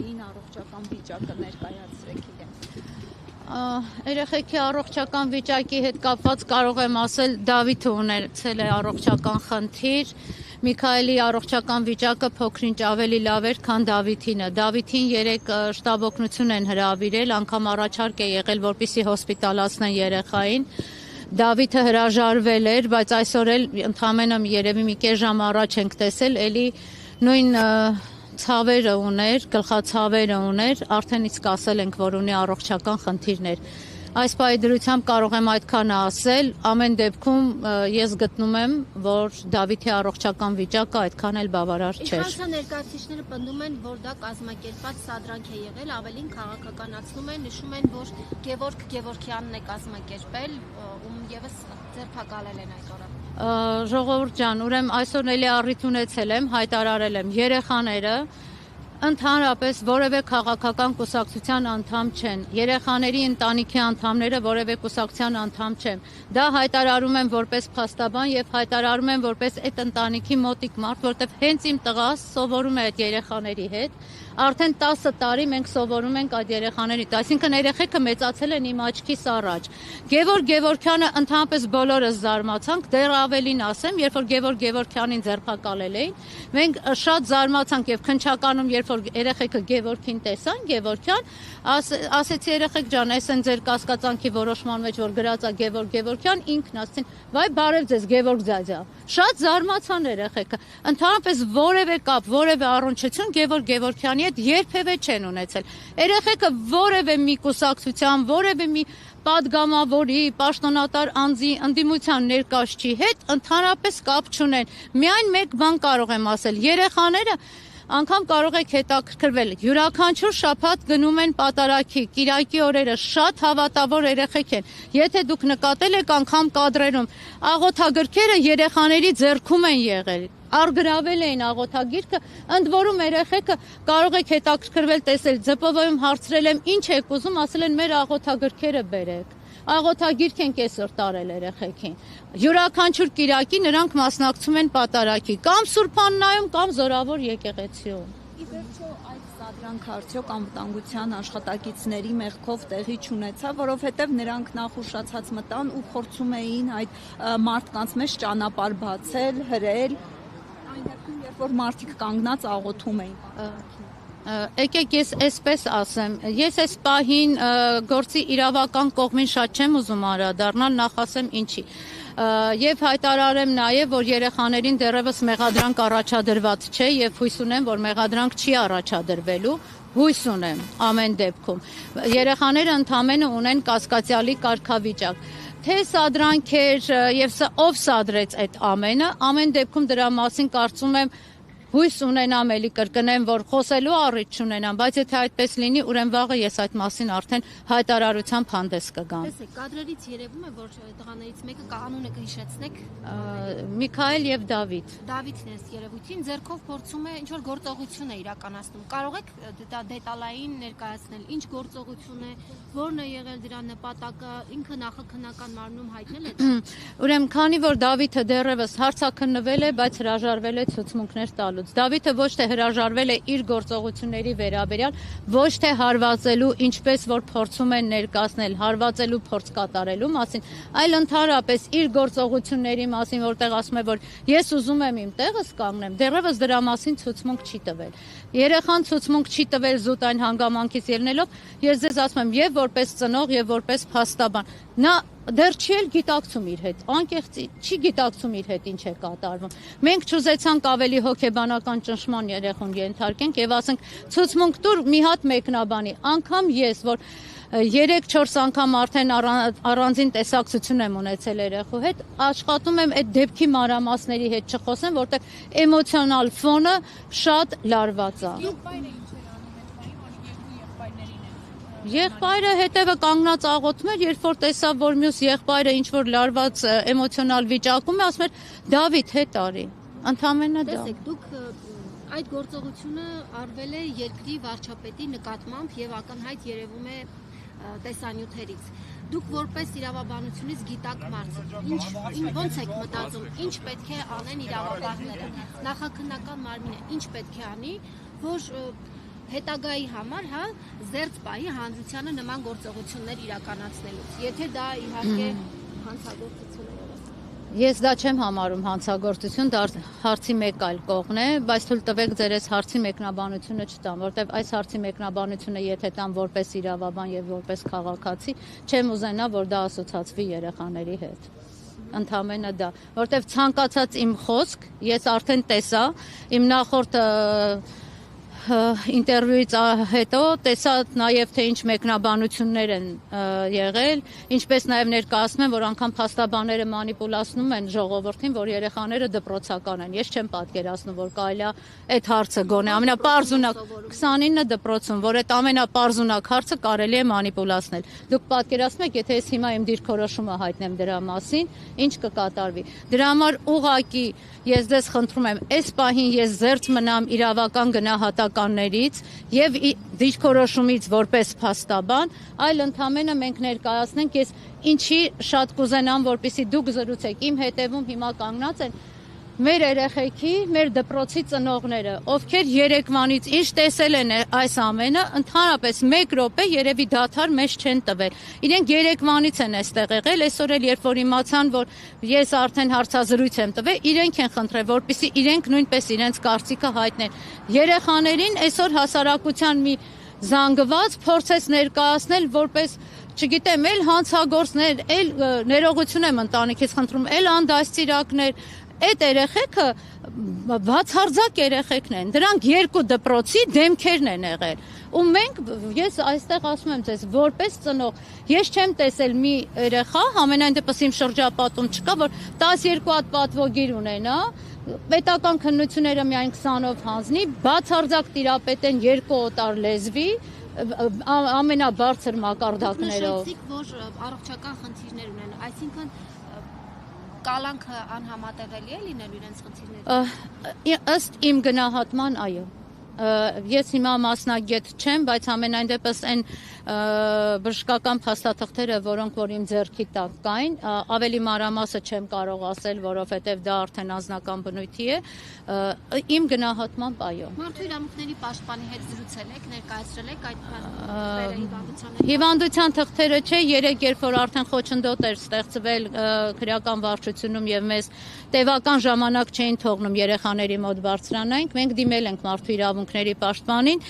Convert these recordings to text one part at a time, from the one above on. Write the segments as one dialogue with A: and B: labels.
A: երեխային առողջական վիճակը ներկայացրեք իրենց։
B: Երեխեքի առողջական վիճակի հետ կապված կարող եմ ասել, Դավիթը ունեցել է առողջական խնդիր, Միքայելի առողջական վիճակը փոքրինչ ավելի լավ էր, քան Դավիթինը։ Դավիթին 3 շտաբ օգնություն են հրավիրել, անգամ առաջարկ է եղել, որպեսզի հոսպիտալացնեն երեխային։ Դավիթը հրաժարվել էր, բայց այսօր էլ ընդամենը երևի մի կես ժամ առաջ ենք տեսել, էլի նույն ցավերը ուներ, գլխացավերը ուներ, արդեն իսկ ասել ենք, որ ունի առողջական խնդիրներ։ Այս պայդրությամբ կարող եմ այդքանը ասել, ամեն դեպքում ես գտնում եմ, որ Դավիթի առողջական վիճակը այդքան էլ բավարար չէր։
C: Իշխանության ներկայացուցիչները պնդում են, որ դա կազմակերպված սադրանք է եղել, ավելին քաղաքականացնում են, նշում են, որ Գևորգ Գևորգյանն է կազմակերպել, ում եւս ձերբակալել են այդ օրը։
B: Ժողովուրդ ջան, ուրեմն այսօր էլի առիթ ունեցել եմ, հայտարարել եմ, երեխաները ընդհանրապես որևէ քաղաքական կուսակցության անդամ չեն, երեխաների ընտանիքի անդամները որևէ կուսակցության անդամ չեն։ Դա հայտարարում եմ որպես փաստաբան եւ հայտարարում եմ որպես այդ ընտանիքի մոտիկ մարդ, որտեղ հենց իմ տղաս սովորում է այդ երեխաների հետ։ Արդեն 10 տարի մենք սովորում ենք այդ երեխաներից, այսինքն երեխեքը մեծացել են իմ աչքիս առաջ։ Գևորգ Գևորգյանը ընդհանրապես բոլորս զարմացանք, դեռ ավելին ասեմ, երբ որ Գևորգ Գևորգյանին ձերբակալել էին, մենք շատ զարմացանք եւ քնչականում, երբ որ երեխեքը Գևորգին տեսան, Գևորգյան, ասեցի երեխեք ջան, այս են ձեր կասկածանքի որոշման մեջ, որ գրած է Գևորգ Գևորգյան, ինքն ասեցին, վայ բարև ձեզ Գևորգ ձյաձյա։ Շատ զարմացան երեխեքը։ Ընդհանրապես որևէ կապ, որևէ առնչություն Գևորգ Գևորգյանի հետ երբևէ չեն ունեցել։ Երեխեքը որևէ մի կուսակցության, որևէ մի պատգամավորի, պաշտոնատար անձի ընդդիմության ներկայացուցիչի հետ ընդհանրապես կապ չունեն։ Միայն մեկ բան կարող եմ ասել, երեխաները անգամ կարող եք հետաքրքրվել, յուրաքանչյուր շաբաթ գնում են պատարագի, կիրակի օրերը շատ հավատավոր երեխեք են։ Եթե դուք նկատել եք անգամ կադրերում, աղոթագրքերը երեխաների ձեռքում են եղել, արգրավել էին աղոթագիրքը, ընդ որում երեխեքը կարող եք հետաքրքրվել տեսել, ԶՊՎ-ում հարցրել եմ, ինչ եք ուզում, ասել են մեր աղոթագրքերը բերեք։ Աղոթագիրք ենք այսօր տարել երեխեքին։ Յուրաքանչյուր կիրակի նրանք մասնակցում են պատարագի, կամ Սուրբ Աննայում, կամ Զորավոր եկեղեցիում։
A: Ի վերջո այդ սադրանքը արդյոք անվտանգության աշխատակիցների մեղքով տեղի չունեցավ, որովհետև նրանք նախ ուշացած մտան ու փորձում էին այդ մարդկանց մեջ ճանապարհ բացել, հրել, այն դեպքում, երբ որ մարդիկ կանգնած աղոթում էին։
B: Եկեք ես այսպես ասեմ, ես այս պահին գործի իրավական կողմին շատ չեմ ուզում անդրադառնալ, նախ ասեմ ինչի։ Եվ հայտարարեմ նաև, որ երեխաներին դեռևս մեղադրանք առաջադրված չէ եւ հույս ունեմ, որ մեղադրանք չի առաջադրվելու, հույս ունեմ ամեն դեպքում։ Երեխաները ընդամենը ունեն կասկածյալի կարգավիճակ։ Թե սադրանք էր եւ ով սադրեց այդ ամենը, ամեն դեպքում դրա մասին կարծում եմ հույս ունենամ, էլի կրկնեմ, որ խոսելու առիթ չունենամ, բայց եթե այդպես լինի, ուրեմն վաղը ես այդ մասին արդեն հայտարարությամբ հանդես կգամ։
C: Տեսեք, կադրերից երևում է, որ տղաներից մեկը կանոնը կհիշեցնեք։
B: Միքայել եւ Դավիթ։
C: Դավիթն է երևույթին, ձեռքով փորձում է ինչ որ գործողություն է իրականացնում։ Կարող եք դա դետալային ներկայացնել, ինչ գործողություն է, որն է եղել դրա նպատակը, ինքը նախաքննական մարմնում հայտնել է։
B: Ուրեմն, քանի որ Դավիթը դեռևս հարցաքննվել է, բայց հրաժարվել է ցուցմունքներ տալու։ Դավիթը ոչ թե հրաժարվել է իր գործողությունների վերաբերյալ, ոչ թե հարվածելու, ինչպես որ փորձում են ներկայացնել, հարվածելու փորձ կատարելու մասին, այլ ընդհանրապես իր գործողությունների մասին, որտեղ ասում է, որ ես ուզում եմ իմ տեղս կանգնեմ, դեռևս դրա մասին ցուցմունք չի տվել։ Երեխան ցուցմունք չի տվել զուտ այն հանգամանքից ելնելով, ես ձեզ ասում եմ, եւ որպես ծնող, եւ որպես փաստաբան, նա դեռ չի էլ գիտակցում իր հետ, անկեղծ չի գիտակցում իր հետ ինչ է կատարվում։ Մենք չուզեցանք ավելի հոգեբանական ճնշման երեխուն ենթարկենք եւ ասենք ցուցմունք տուր մի հատ մեկնաբանի, անգամ ես, որ 3-4 անգամ արդեն առանձին տեսակցություն եմ ունեցել երեխու հետ, աշխատում եմ այդ դեպքի մանրամասների հետ չխոսեմ, որտեղ էմոցիոնալ ֆոնը շատ լարված է։ Եղբայրը հետևը կանգնած աղոթում էր, երբ որ տեսավ, որ մյուս եղբայրը ինչ որ լարված էմոցիոնալ վիճակում է, ասում էր Դավիթ հետ արի։ Ընդամենը դա։
C: Տեսեք, դուք այդ գործողությունը արվել է երկրի վարչապետի նկատմամբ եւ ակնհայտ երևում է տեսանյութերից։ Դուք որպես իրավաբանությունից գիտակ մարդ, ոնց եք մտածում, ինչ պետք է անեն իրավապահները, նախաքննական մարմինը ինչ պետք է անի, որ հետագայի համար, հա, զերծ պահի հանրությանը նման գործողություններ իրականացնելուց։ Եթե դա իհարկե հանցագործություն է։
B: Ես դա չեմ համարում հանցագործություն, դա հարցի մեկ այլ կողմն է, բայց թույլ տվեք ձեր այս հարցի մեկնաբանությունը չտամ, որտեղ այս հարցի մեկնաբանությունը եթե տամ որպես իրավաբան եւ որպես քաղաքացի, չեմ ուզենա, որ դա ասոցացվի երեխաների հետ։ Ընդամենը դա, որտեղ ցանկացած իմ խոսք, ես արդեն տեսա, իմ նախորդ ինտերվյուից հետո տեսա նաև թե ինչ մեկնաբանություններ են եղել, ինչպես նաև ներկայացնում են, որ անգամ փաստաբանները մանիպուլացնում են ժողովրդին, որ երեխաները դպրոցական են։ Ես չեմ պատկերացնում, որ կարելի է այդ հարցը գոնե ամենապարզունակ 29 դպրոցում, որ այդ ամենապարզունակ հարցը կարելի է մանիպուլացնել։ Դուք պատկերացնում եք, եթե ես հիմա իմ դիրքորոշումը հայտնեմ դրա մասին, ինչ կկատարվի։ Դրա համար ուղղակի ես ձեզ խնդրում եմ, այս պահին ես զերծ մնամ իրավական գնահատականներից եւ դիրքորոշումից որպես փաստաբան, այլ ընդամենը մենք ներկայացնենք, ես ինչի շատ կուզենամ, որպեսզի դուք զրուցեք, իմ հետևում հիմա կանգնած են մեր երեխեքի, մեր դպրոցի ծնողները, ովքեր երեկվանից ինչ տեսել են այս ամենը, ընդհանրապես 1 րոպե երևի դադար մեզ չեն տվել։ Իրենք երեկվանից են այստեղ եղել, այսօր էլ երբ որ իմացան, որ ես արդեն հարցազրույց եմ տվել, իրենք են խնդրել, որպեսզի իրենք նույնպես իրենց կարծիքը հայտնեն։ Երեխաներին այսօր հասարակության մի զանգված փորձեց ներկայացնել որպես չգիտեմ, էլ հանցագործներ, էլ ներողություն եմ ընտանիքից խնդրում, էլ անդաստիրակներ, այդ երեխեքը բացարձակ երեխեքն են, դրանք 2 դպրոցի դեմքերն են եղել, ու մենք, ես այստեղ ասում եմ ձեզ, որպես ծնող, ես չեմ տեսել մի երեխա, համենայն դեպս իմ շրջապատում չկա, որ 12 հատ պատվոգիր ունենա, պետական քննությունները միայն 20-ով հանձնի, բացարձակ տիրապետեն 2 օտար լեզվի, ամենաբարձր մակարդակներով։
C: Նշեցիք, որ առողջական խնդիրներ ունեն, այսինքն կալանքը անհամատեղելի է լինելու իրենց խնդիրները։
B: Ըստ իմ գնահատման, այո։ Ես հիմա մասնագետ չեմ, բայց ամենայն դեպս այն բժշկական փաստաթղթերը, որոնք որ իմ ձեռքի տակ կային, ավելի մանրամասը չեմ կարող ասել, որովհետև դա արդեն անձնական բնույթի է, իմ գնահատմամբ այո։
C: Մարդու իրավունքների պաշտպանի հետ զրուցել եք, ներկայացրել եք այդ հիվանդության։
B: Հիվանդության թղթերը չէ, երեք երբ որ արդեն խոչընդոտ էր ստեղծվել քրեական վարչությունում եւ մեզ տևական ժամանակ չէին թողնում երեխաների մոտ բարձրանանք, մենք դիմել ենք մարդու իրավունքների պաշտպանին,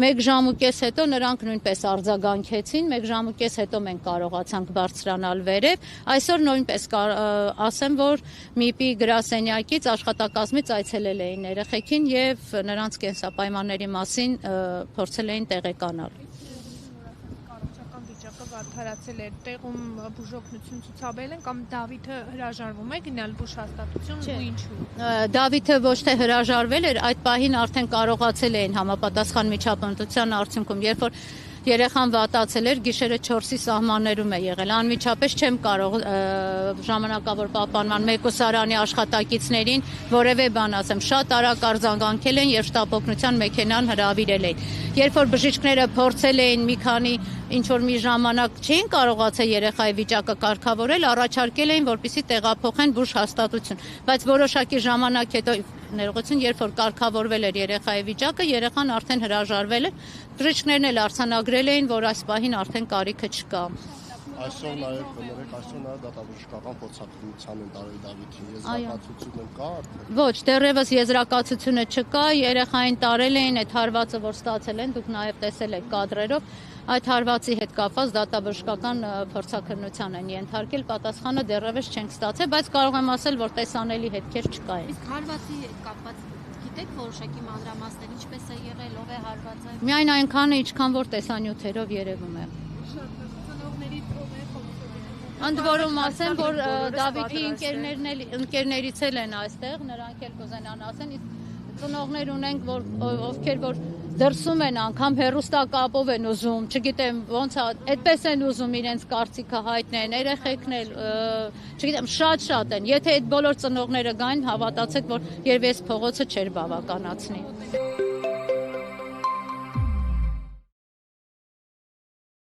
B: 1 ժամ ու կես հետո նրանք նույնպես արձագանքեցին, 1 ժամ ու կես հետո մենք կարողացանք բարձրանալ վերև, այսօր նույնպես ասեմ, որ ՄԻՊ-ի գրասենյակից աշխատակազմից այցելել էին երեխեքին եւ նրանց կենսապայմանների մասին փորձել էին տեղեկանալ։
D: Արդարացել էր, տեղում բուժօգնություն ցուցաբերել են կամ Դավիթը հրաժարվում է գնալ բուժհաստատություն ու ինչու։
B: Դավիթը ոչ թե հրաժարվել էր, այդ պահին արդեն կարողացել էին համապատասխան միջապնդության արդյունքում, երբ որ երեխան վատացել էր, գիշերը 4-ի սահմաններում է եղել, անմիջապես չեմ կարող ժամանակավոր պահպանման մեկուսարանի աշխատակիցներին որևէ բան ասեմ, շատ արագ արձագանքել են եւ շտապօգնության մեքենան հրավիրել էին։ Երբ որ բժիշկները փորձել էին մի քանի ինչ-որ մի ժամանակ չէին կարողացել երեխայի վիճակը կարգավորել, առաջարկել էին, որպեսզի տեղափոխեն բուժհաստատություն, բայց որոշակի ժամանակ հետո ներողություն, երբ որ կարգավորվել էր երեխայի վիճակը, երեխան արդեն հրաժարվել էր, բժիշկներն էլ արձանագրել էին, որ այս պահին արդեն կարիքը չկա։
E: Այսօր նաև կներեք, այսօր նաև դատաբժշկական փորձակնության են տարել Դավիթին, եզրակացությունը կա արդեն։
B: Ոչ, դեռևս եզրակացությունը չկա, երեխային տարել էին այդ հարվածը, որ ստացել են, դուք նաև տեսել եք կադրերով, այդ հարվածի հետ կապված դատաբժշկական փորձակնության են ենթարկել, պատասխանը դեռևս չենք ստացել, բայց կարող եմ ասել, որ տեսանելի հետքեր չկային։
C: Իսկ հարվածի հետ կապված գիտեք որոշակի մանրամասներ, ինչպես է եղել, ով է հարվածը։
B: Միայն այնքանը, ինչքան որ տեսանյութերով երևում է։ Ընդ որում ասեմ, որ Դավիթի ընկերներից էլ են այստեղ, նրանք էլ կուզենան ասեն, իսկ ծնողներ ունենք, ովքեր որ դրսում են անգամ հեռուստակապով են ուզում, չգիտեմ ոնց է, այդպես են ուզում իրենց կարծիքը հայտնեն, երեխեքն էլ, չգիտեմ, շատ են։ Եթե այդ բոլոր ծնողները գային, հավատացեք, որ երբ այս փողոցը չէր բավականացնի։